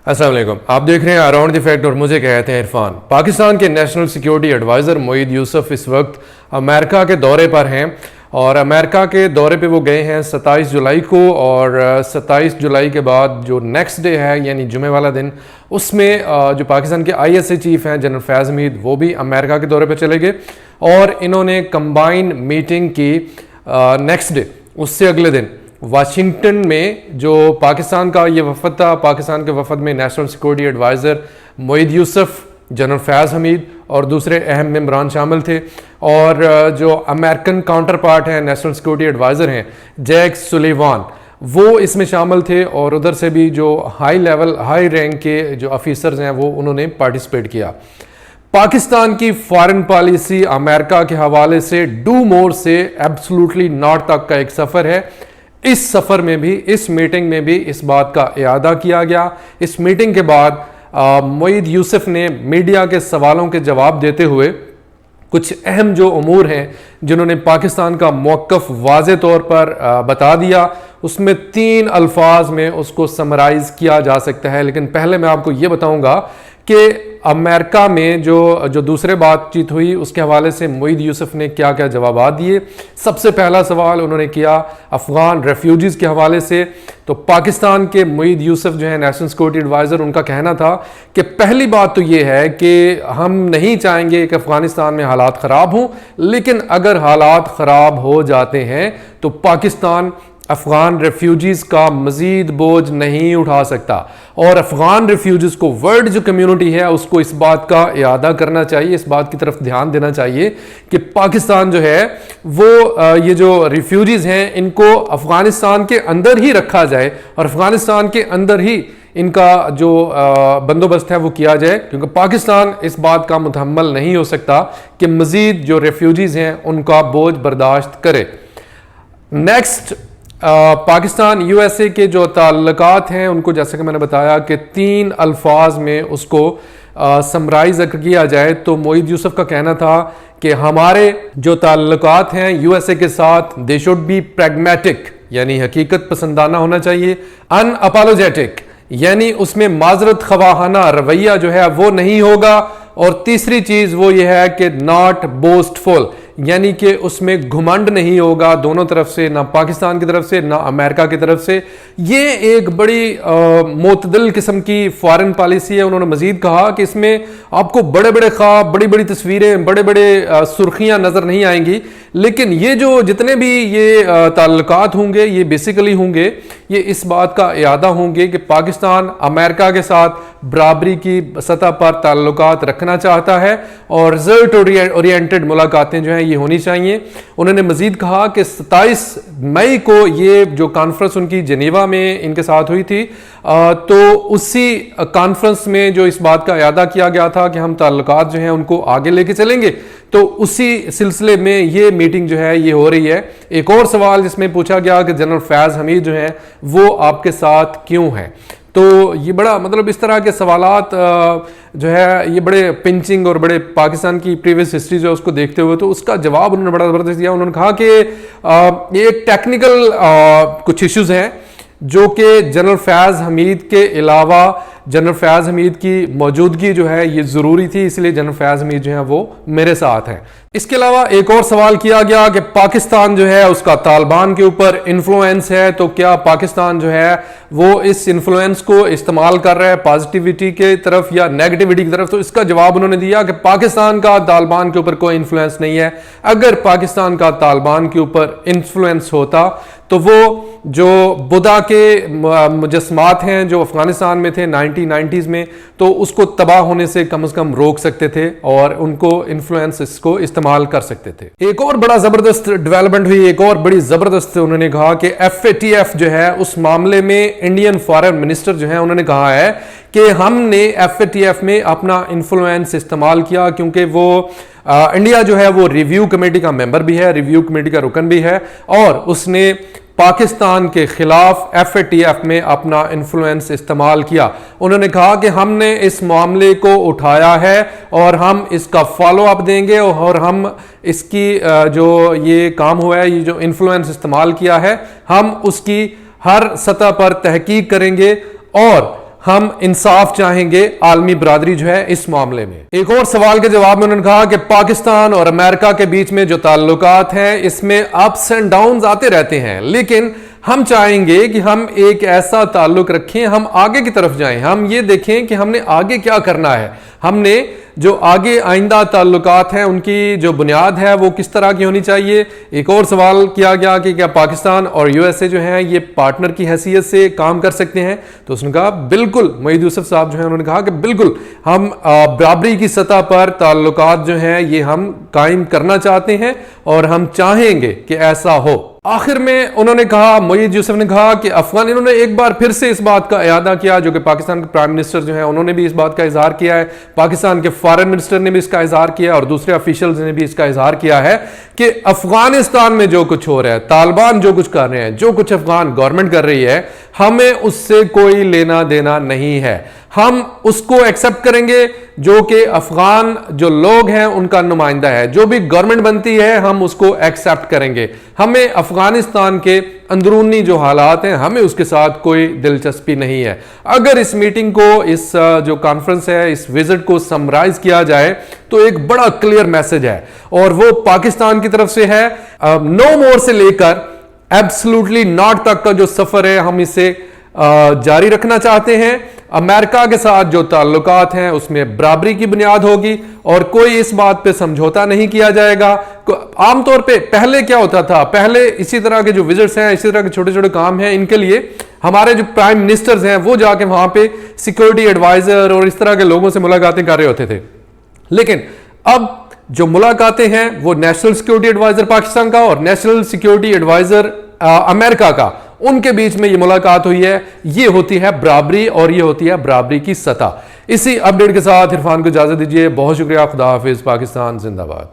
अस्सलाम वालेकुम। आप देख रहे हैं अराउंड द फैक्ट और मुझे कहते हैं इरफान। पाकिस्तान के national security adviser Moeed Yusuf इस वक्त अमेरिका के दौरे पर हैं और अमेरिका के दौरे पे वो गए हैं 27 जुलाई को, और 27 जुलाई के बाद जो नेक्स्ट डे है यानी जुमे वाला दिन, उसमें जो पाकिस्तान के ISA चीफ हैं जनरल फैज़ हमीद, वो भी अमेरिका के दौरे पर चले गए और इन्होंने कंबाइन मीटिंग की नेक्स्ट डे, उससे अगले दिन वाशिंगटन में जो पाकिस्तान का ये वफद था। पाकिस्तान के वफद में national security adviser Moeed Yusuf, general Faiz Hamid और दूसरे अहम मेंबरान शामिल थे, और जो अमेरिकन काउंटर पार्ट है नेशनल सिक्योरिटी एडवाइज़र हैं जैक सुलीवान, वो इसमें शामिल थे, और उधर से भी जो हाई रैंक के जो ऑफिसर्स हैं वो उन्होंने पार्टिसिपेट किया। पाकिस्तान की फॉरेन पॉलिसी अमेरिका के हवाले से डू मोर से एब्सोल्युटली नॉट तक का एक सफ़र है। इस सफ़र में भी, इस मीटिंग में भी इस बात का इयादा किया गया। इस मीटिंग के बाद मोईद यूसुफ ने मीडिया के सवालों के जवाब देते हुए कुछ अहम जो उमूर हैं जिन्होंने पाकिस्तान का मौक़िफ़ वाज़े तौर पर बता दिया, उसमें 3 अल्फाज में उसको समराइज़ किया जा सकता है। लेकिन पहले मैं आपको ये बताऊंगा कि अमेरिका में जो दूसरे बातचीत हुई उसके हवाले से मोईद यूसुफ ने क्या क्या जवाब दिए। सबसे पहला सवाल उन्होंने किया अफ़गान रेफ्यूजीज़ के हवाले से। तो पाकिस्तान के मोईद यूसुफ जो है नेशनल सिक्योरिटी एडवाइज़र, उनका कहना था कि पहली बात तो ये है कि हम नहीं चाहेंगे कि अफ़गानिस्तान में हालात ख़राब हों, लेकिन अगर हालात ख़राब हो जाते हैं तो पाकिस्तान अफ़गान रेफ्यूजीज़ का मज़ीद बोझ नहीं उठा सकता, और अफ़गान रेफ्यूजीज़ को वर्ल्ड जो कम्युनिटी है उसको इस बात का इयादा करना चाहिए, इस बात की तरफ ध्यान देना चाहिए कि पाकिस्तान जो है वो ये जो रेफ्यूजीज़ हैं इनको अफ़गानिस्तान के अंदर ही रखा जाए और अफ़गानिस्तान के अंदर ही इनका जो बंदोबस्त है वो किया जाए, क्योंकि पाकिस्तान इस बात का मुतहम्मल नहीं हो सकता कि मज़ीद जो रेफ्यूजीज़ हैं उनका बोझ बर्दाश्त करे। नेक्स्ट, पाकिस्तान USA के जो ताल्लुकात हैं उनको, जैसे कि मैंने बताया कि 3 अल्फाज में उसको समराइज किया जाए, तो मोईद यूसुफ का कहना था कि हमारे जो ताल्लुकात हैं USA के साथ दे शुड बी प्रैग्मेटिक, यानी हकीकत पसंदाना होना चाहिए, अनअपोलोजेटिक यानी उसमें माजरत खवाहाना रवैया जो है वो नहीं होगा, और तीसरी चीज वो ये है कि नॉट बोस्टफुल यानी कि उसमें घुमंड नहीं होगा दोनों तरफ से, ना पाकिस्तान की तरफ से ना अमेरिका की तरफ से। ये एक बड़ी मोतदल किस्म की फॉरेन पॉलिसी है। उन्होंने मजीद कहा कि इसमें आपको बड़े बड़े ख्वाब, बड़ी बड़ी तस्वीरें, बड़े बड़े सुर्खियां नजर नहीं आएंगी, लेकिन ये जो जितने भी ये ताल्लुकात होंगे ये बेसिकली होंगे, ये इस बात का इयादा होंगे कि पाकिस्तान अमेरिका के साथ बराबरी की सतह पर ताल्लुकात रखना चाहता है और रिजल्ट ओरिएंटेड मुलाकातें जो हैं ये होनी चाहिए। उन्होंने मजीद कहा कि 27 मई को ये जो कॉन्फ्रेंस उनकी जेनेवा में इनके साथ हुई थी, तो उसी कॉन्फ्रेंस में जो इस बात का इयादा किया गया था कि हम ताल्लुकात जो हैं उनको आगे लेके चलेंगे, तो उसी सिलसिले में ये मीटिंग जो है ये हो रही है। एक और सवाल जिसमें पूछा गया कि जनरल फैज़ हमीद जो हैं वो आपके साथ क्यों हैं, तो ये बड़ा मतलब इस तरह के सवालात जो है ये बड़े पिंचिंग और बड़े पाकिस्तान की प्रीवियस हिस्ट्री जो है उसको देखते हुए तो उसका जवाब उन्होंने बड़ा ज़बरदस्त दिया। उन्होंने कहा कि ये एक टेक्निकल कुछ इश्यूज हैं जो कि जनरल फैज़ हमीद के अलावा जनरल फैज़ हमीद की मौजूदगी जो है ये ज़रूरी थी, इसलिए जनरल फैज़ हमीद जो है वो मेरे साथ हैं। इसके अलावा एक और सवाल किया गया कि पाकिस्तान जो है उसका तालिबान के ऊपर इन्फ्लुएंस है, तो क्या पाकिस्तान जो है वो इस इन्फ्लुएंस को इस्तेमाल कर रहा है पॉजिटिविटी के तरफ या नेगेटिविटी की तरफ, तो इसका जवाब उन्होंने दिया कि पाकिस्तान का तालिबान के ऊपर कोई इन्फ्लुएंस नहीं है। अगर पाकिस्तान का तालिबान के ऊपर इन्फ्लुएंस होता तो वो जो बुद्धा के मुजस्समात हैं जो अफगानिस्तान में थे 1990s में, तो उसको तबाह होने से कम रोक सकते थे और उनको इन्फ्लुएंस इसको इस्तेमाल कर सकते थे। एक और बड़ा जबरदस्त डेवलपमेंट हुई, एक और बड़ी जबरदस्त, उन्होंने कहा कि FATF जो है उस मामले में इंडियन फॉरेन मिनिस्टर जो है उन्होंने कहा है कि हमने FATF में अपना इन्फ्लुएंस इस्तेमाल किया, क्योंकि वो इंडिया जो है वो रिव्यू कमेटी का मेंबर भी है, रिव्यू कमेटी का रुकन भी है, और उसने पाकिस्तान के खिलाफ FATF में अपना इन्फ्लुएंस इस्तेमाल किया। उन्होंने कहा कि हमने इस मामले को उठाया है और हम इसका फॉलो अप देंगे और हम इसकी जो ये काम हुआ है, ये जो इन्फ्लुएंस इस्तेमाल किया है, हम उसकी हर सतह पर तहकीक करेंगे और हम इंसाफ चाहेंगे आलमी बरादरी जो है इस मामले में। एक और सवाल के जवाब में उन्होंने कहा कि पाकिस्तान और अमेरिका के बीच में जो ताल्लुकात हैं इसमें अप्स एंड डाउन्स आते रहते हैं, लेकिन हम चाहेंगे कि हम एक ऐसा ताल्लुक रखें, हम आगे की तरफ जाएं, हम ये देखें कि हमने आगे क्या करना है, हमने जो आगे आइंदा ताल्लुकात हैं उनकी जो बुनियाद है वो किस तरह की होनी चाहिए। एक और सवाल किया गया कि क्या पाकिस्तान और यूएसए जो है ये पार्टनर की हैसियत से काम कर सकते हैं, तो उसने कहा बिल्कुल। मोईद यूसुफ साहब जो है उन्होंने कहा कि बिल्कुल हम बराबरी की सतह पर ताल्लुकात जो हैं ये हम कायम करना चाहते हैं और हम चाहेंगे कि ऐसा हो। आखिर में उन्होंने कहा, मोईद यूसुफ ने कहा कि अफगान, इन्होंने एक बार फिर से इस बात का इयादा किया जो कि पाकिस्तान के प्राइम मिनिस्टर जो है उन्होंने भी इस बात का इजहार किया है, पाकिस्तान के फॉरेन मिनिस्टर ने भी इसका इजहार किया और दूसरे ऑफिशियल्स ने भी इसका इजहार किया है कि अफगानिस्तान में जो कुछ हो रहा है, तालिबान जो कुछ कर रहे हैं, जो कुछ अफगान गवर्नमेंट कर रही है, हमें उससे कोई लेना देना नहीं है। हम उसको एक्सेप्ट करेंगे जो कि अफगान जो लोग हैं उनका नुमाइंदा है, जो भी गवर्नमेंट बनती है हम उसको एक्सेप्ट करेंगे। हमें अफगानिस्तान के अंदरूनी जो हालात हैं हमें उसके साथ कोई दिलचस्पी नहीं है। अगर इस मीटिंग को, इस जो कॉन्फ्रेंस है, इस विजिट को समराइज किया जाए तो एक बड़ा क्लियर मैसेज है और वो पाकिस्तान की तरफ से है। नो मोर से लेकर एब्सोल्युटली नॉट तक का जो सफर है हम इसे जारी रखना चाहते हैं। अमेरिका के साथ जो ताल्लुकात हैं उसमें बराबरी की बुनियाद होगी और कोई इस बात पे समझौता नहीं किया जाएगा। आमतौर पे पहले क्या होता था, पहले इसी तरह के जो विजिट्स हैं, इसी तरह के छोटे छोटे काम हैं, इनके लिए हमारे जो प्राइम मिनिस्टर्स हैं वो जाके वहां पे सिक्योरिटी एडवाइजर और इस तरह के लोगों से मुलाकातें कर रहे होते थे। लेकिन अब जो मुलाकातें हैं वो नेशनल सिक्योरिटी एडवाइजर पाकिस्तान का और नेशनल सिक्योरिटी एडवाइजर अमेरिका का, उनके बीच में ये मुलाकात हुई है। ये होती है बराबरी और ये होती है बराबरी की सतह। इसी अपडेट के साथ इरफान को इजाजत दीजिए। बहुत शुक्रिया। खुदा हाफिज। पाकिस्तान जिंदाबाद।